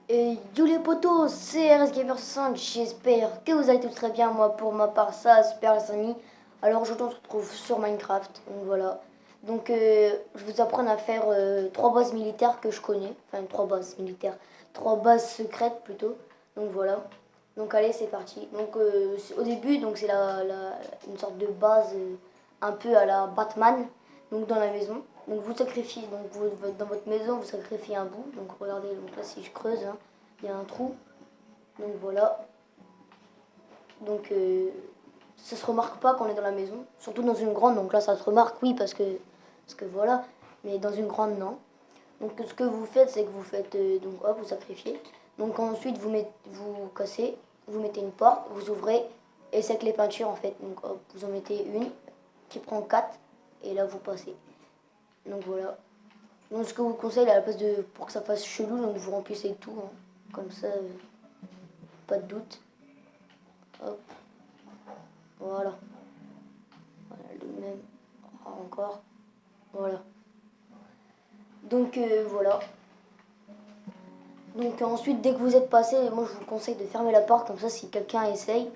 Et yo les potos, c'est RS Gamer 60, j'espère que vous allez tous très bien, moi pour ma part ça, super les amis. Alors aujourd'hui on se retrouve sur Minecraft, donc voilà. Donc je vous apprends à faire trois bases militaires que je connais, enfin trois bases militaires, trois bases secrètes plutôt, donc voilà. Donc allez c'est parti. Donc au début donc c'est une sorte de base un peu à la Batman, donc dans la maison. Donc vous sacrifiez, donc dans votre maison vous sacrifiez un bout, donc regardez, donc là si je creuse, hein, il y a un trou, donc voilà. Donc ça se remarque pas quand on est dans la maison, surtout dans une grande, donc là ça se remarque oui parce que voilà, mais dans une grande non. Donc ce que vous faites c'est que vous faites, donc hop vous sacrifiez, donc ensuite vous cassez, vous mettez une porte, vous ouvrez et c'est avec les peintures en fait, donc hop vous en mettez une qui prend 4 et là vous passez. Donc voilà. Donc ce que je vous conseille à la place de pour que ça fasse chelou, donc vous remplissez tout, hein. Comme ça, pas de doute. Hop, voilà. Voilà le même. Ah, encore. Voilà. Donc voilà. Donc ensuite, dès que vous êtes passé, moi je vous conseille de fermer la porte, comme ça si quelqu'un essaye,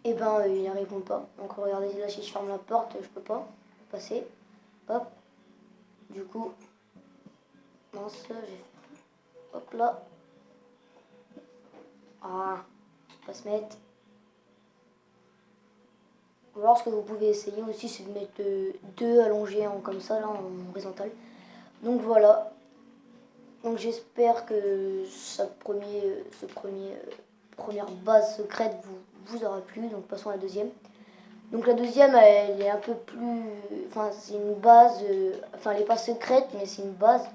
et ben ils n'y arriveront pas. Donc regardez là si je ferme la porte, je peux pas passer. Hop. Du coup, mince, j'ai. Hop là. Ah, pas se mettre. Ou alors ce que vous pouvez essayer aussi c'est de mettre deux allongés comme ça là en horizontal. Donc voilà. Donc j'espère que première base secrète vous aura plu. Donc passons à la deuxième. Donc la deuxième elle est un peu plus. Enfin c'est une base. Enfin elle n'est pas secrète mais c'est une base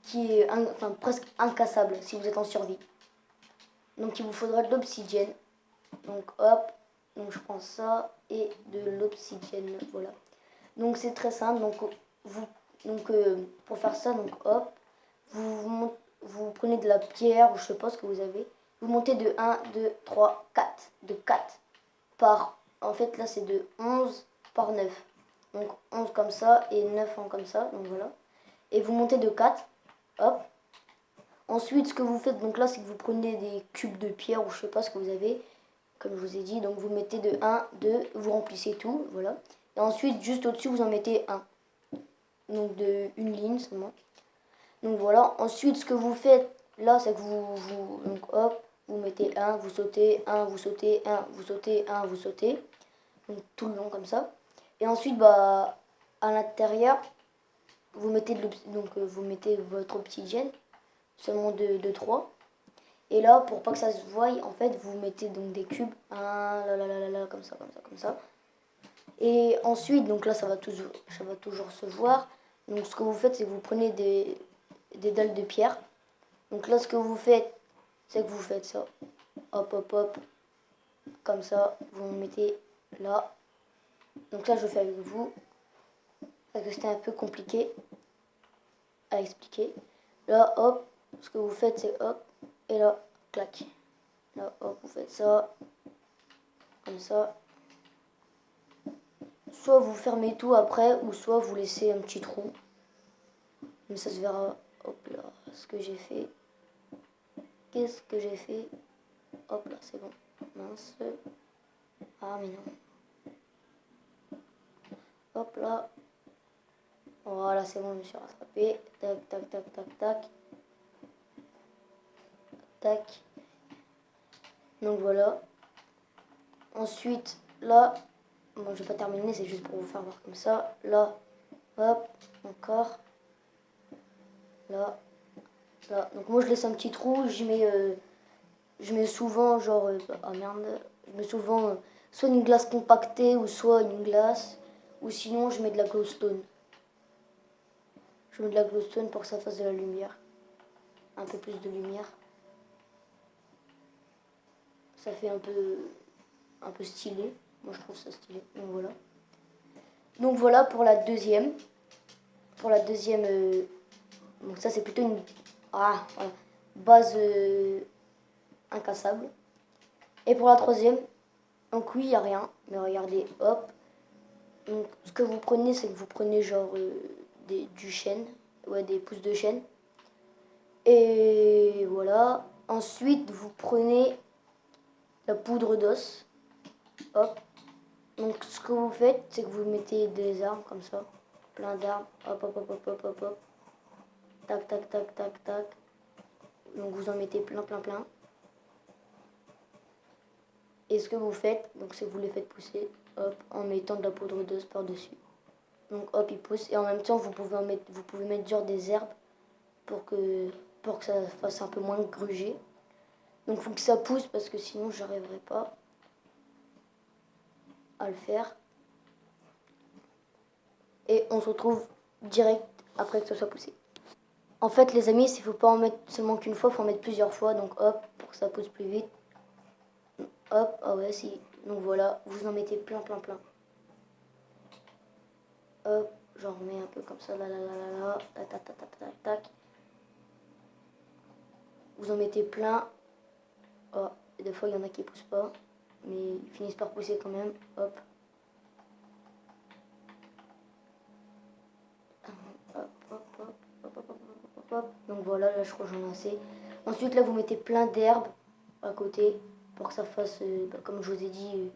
qui est enfin, presque incassable si vous êtes en survie. Donc il vous faudra de l'obsidienne. Donc hop, donc je prends ça et de l'obsidienne, voilà. Donc c'est très simple, vous, pour faire ça, donc hop, vous prenez de la pierre ou je sais pas ce que vous avez, vous montez de 1, 2, 3, 4, de 4 par, en fait là c'est de 11 par 9. Donc 11 comme ça et 9 comme ça, donc voilà. Et vous montez de 4, hop. Ensuite ce que vous faites, donc là c'est que vous prenez des cubes de pierre ou je sais pas ce que vous avez, comme je vous ai dit. Donc vous mettez de 1, 2, vous remplissez tout, voilà. Et ensuite, juste au-dessus, vous en mettez un. Donc de une ligne seulement. Donc voilà. Ensuite, ce que vous faites là, c'est que donc hop, vous mettez un, vous sautez, un, vous sautez, un, vous sautez, un, vous sautez. Donc tout le long comme ça. Et ensuite, bah, à l'intérieur, vous mettez vous mettez votre obsidienne, seulement de 3. Et là, pour pas que ça se voie, en fait, vous mettez donc des cubes, un, là, comme ça, comme ça, comme ça. Et ensuite, donc là, ça va toujours se voir. Donc ce que vous faites, c'est que vous prenez des dalles de pierre. Donc là, ce que vous faites, c'est que vous faites ça. Hop, hop, hop. Comme ça, vous mettez là. Donc là, je fais avec vous. Parce que c'était un peu compliqué à expliquer. Là, hop. Ce que vous faites, c'est hop. Et là, clac. Là, hop, vous faites ça. Comme ça. Soit vous fermez tout après, ou soit vous laissez un petit trou. Mais ça se verra. Hop là, ce que j'ai fait. Qu'est-ce que j'ai fait? Hop là, c'est bon. Mince. Ah, mais non. Hop là. Voilà, c'est bon, je me suis rattrapé. Tac, tac, tac, tac, tac. Tac. Donc voilà. Ensuite, là. Bon, je vais pas terminer, c'est juste pour vous faire voir comme ça. Là. Hop. Encore. Là. Là. Donc moi, je laisse un petit trou. Je mets souvent, genre. Ah merde. Je mets souvent soit une glace compactée ou soit une glace. Ou sinon, je mets de la glowstone. Je mets de la glowstone pour que ça fasse de la lumière. Un peu plus de lumière. Ça fait un peu stylé. Moi, je trouve ça stylé. Donc voilà. Donc voilà pour la deuxième. Pour la deuxième. Donc ça, c'est plutôt une voilà, base incassable. Et pour la troisième, donc oui, il n'y a rien. Mais regardez, hop. Donc ce que vous prenez, c'est que vous prenez genre du chêne. Ouais, des pousses de chêne. Et voilà. voilà. Ensuite, vous prenez la poudre d'os. Hop. Donc, ce que vous faites, c'est que vous mettez des arbres comme ça. Plein d'arbres. Hop, hop, hop, hop, hop, hop, hop. Tac, tac, tac, tac, tac. Donc, vous en mettez plein, plein, plein. Et ce que vous faites, donc, c'est que vous les faites pousser. Hop, en mettant de la poudre d'os par-dessus. Donc, hop, ils poussent. Et en même temps, vous pouvez mettre genre des herbes pour que ça fasse un peu moins gruger. Donc, il faut que ça pousse parce que sinon, j'arriverai pas à le faire. Et on se retrouve direct après que ça soit poussé. En fait, les amis, il ne faut pas en mettre seulement qu'une fois, il faut en mettre plusieurs fois. Donc, hop, pour que ça pousse plus vite. Hop, ah ouais, si. Donc voilà, vous en mettez plein, plein, plein. Hop, j'en remets un peu comme ça, là, là, là, là, là, tac, tac, tac, tac, tac, tac. Vous en mettez plein. Oh, et des fois, il y en a qui poussent pas, mais ils finissent par pousser quand même. Hop. Hop, hop, hop, hop, hop, hop, hop, hop. Donc voilà, là, je crois que j'en ai assez. Ensuite, là, vous mettez plein d'herbes à côté pour que ça fasse, comme je vous ai dit,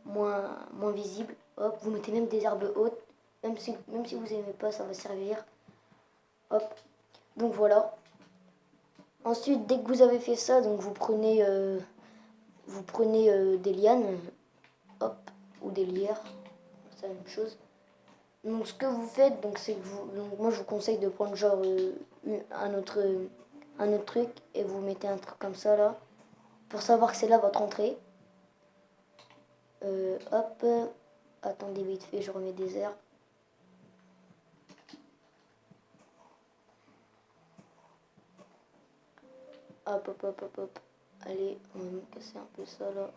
moins visible. Hop, vous mettez même des herbes hautes. Même si vous aimez pas, ça va servir. Hop. Donc voilà. Ensuite, dès que vous avez fait ça, donc vous prenez des lianes, hop, ou des lierres, c'est la même chose. Donc ce que vous faites, donc c'est que donc moi je vous conseille de prendre genre un autre truc et vous mettez un truc comme ça là, pour savoir que c'est là votre entrée. Hop, attendez vite fait, je remets des herbes. Hop, hop, hop, hop, hop. Allez, on va me casser un peu ça là.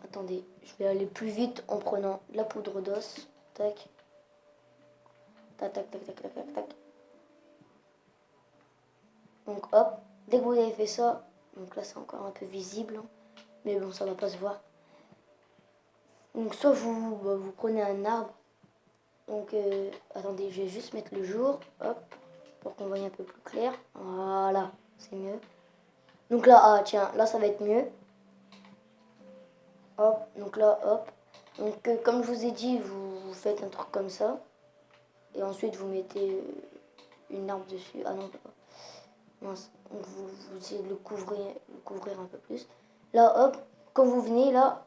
Attendez, je vais aller plus vite en prenant la poudre d'os. Tac. Tac, tac, tac, tac, tac, tac, tac. Donc hop, dès que vous avez fait ça, donc là c'est encore un peu visible, hein, mais bon, ça va pas se voir. Donc soit vous prenez un arbre. Donc attendez, je vais juste mettre le jour, hop, pour qu'on voie un peu plus clair. Voilà, c'est mieux. Donc là, ah tiens, là ça va être mieux. Hop, donc là, hop. Donc comme je vous ai dit, vous faites un truc comme ça. Et ensuite vous mettez une arbre dessus. Ah non, on peut pas. Mince. Donc vous essayez de le couvrir un peu plus. Là, hop, quand vous venez là,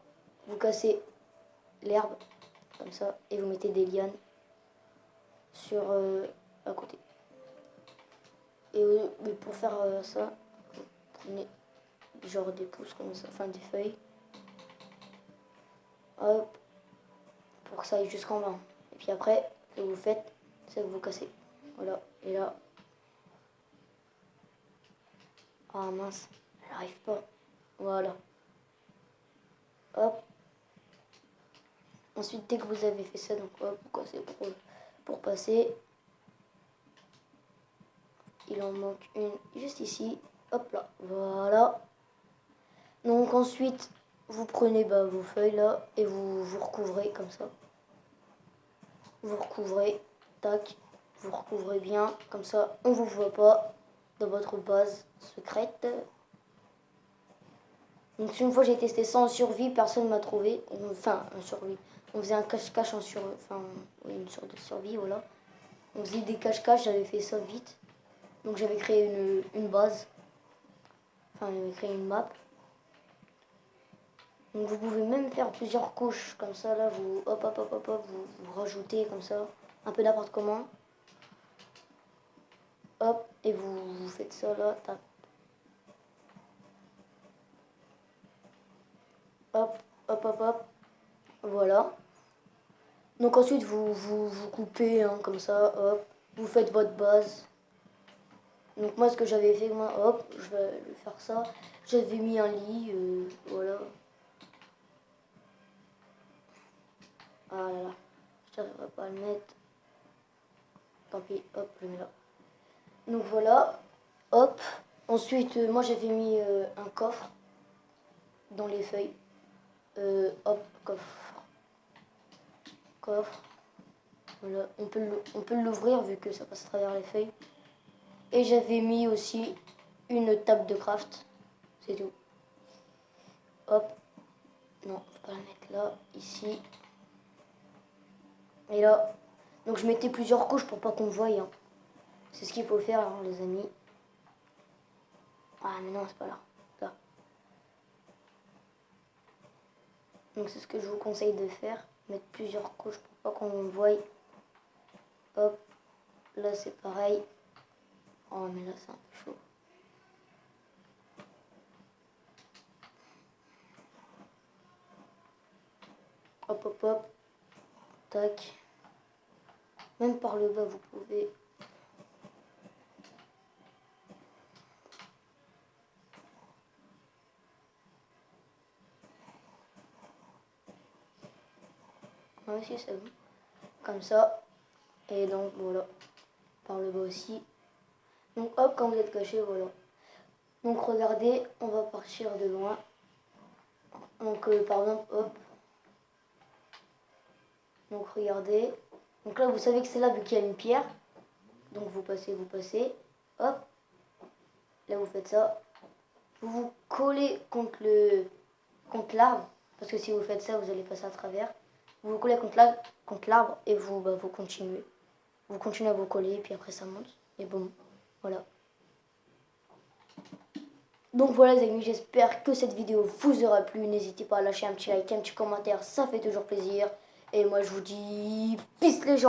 vous cassez l'herbe comme ça et vous mettez des lianes sur à côté. Et pour faire ça, vous prenez genre des pousses comme ça, enfin des feuilles. Hop, pour que ça aille jusqu'en bas. Et puis après, ce que vous faites, c'est que vous cassez. Voilà, et là. Ah mince, elle n'arrive pas. Voilà. Hop. Ensuite, dès que vous avez fait ça, donc hop, vous cassez pour passer. Il en manque une juste ici. Hop là, voilà. Donc ensuite, vous prenez vos feuilles là et vous recouvrez comme ça. Vous recouvrez, tac, vous recouvrez bien, comme ça on vous voit pas dans votre base secrète. Donc une fois j'ai testé ça en survie, personne m'a trouvé, enfin en survie. On faisait un cache-cache en survie, enfin une sorte de survie, voilà. On faisait des cache-cache, j'avais fait ça vite. Donc j'avais créé une base, enfin j'avais créé une map. Donc vous pouvez même faire plusieurs couches comme ça là, vous hop hop hop hop hop, vous rajoutez comme ça, un peu n'importe comment. Hop, et vous faites ça là, tac. Hop, hop, hop, hop. Voilà. Donc ensuite vous coupez hein, comme ça, hop, vous faites votre base. Donc moi ce que j'avais fait, moi, hop, je vais faire ça. J'avais mis un lit, voilà. Ah là là, je n'arriverai pas à le mettre. Tant pis, hop, je le mets là. Donc voilà, hop. Ensuite, moi j'avais mis un coffre dans les feuilles. Hop, coffre. Coffre. Voilà, on peut l'ouvrir vu que ça passe à travers les feuilles. Et j'avais mis aussi une table de craft. C'est tout. Hop. Non, faut pas la mettre là, ici. Et là. Donc je mettais plusieurs couches pour pas qu'on me voie. Hein. C'est ce qu'il faut faire, hein, les amis. Ah mais non, c'est pas là. Là. Donc c'est ce que je vous conseille de faire. Mettre plusieurs couches pour pas qu'on me voie. Hop. Là c'est pareil. Oh mais là c'est un peu chaud. Hop hop hop. Tac. Même par le bas vous pouvez. Ouais, si c'est bon. Comme ça. Et donc voilà. Par le bas aussi. Donc hop, quand vous êtes caché, voilà. Donc regardez, on va partir de loin. Donc par exemple, hop. Donc regardez. Donc là, vous savez que c'est là vu qu'il y a une pierre. Donc vous passez. Hop. Là, vous faites ça. Vous vous collez contre l'arbre. Parce que si vous faites ça, vous allez passer à travers. Vous vous collez contre l'arbre et vous, vous continuez. Vous continuez à vous coller et puis après ça monte. Et bon, voilà. Donc voilà les amis, j'espère que cette vidéo vous aura plu. N'hésitez pas à lâcher un petit like, un petit commentaire, ça fait toujours plaisir. Et moi je vous dis peace les gens.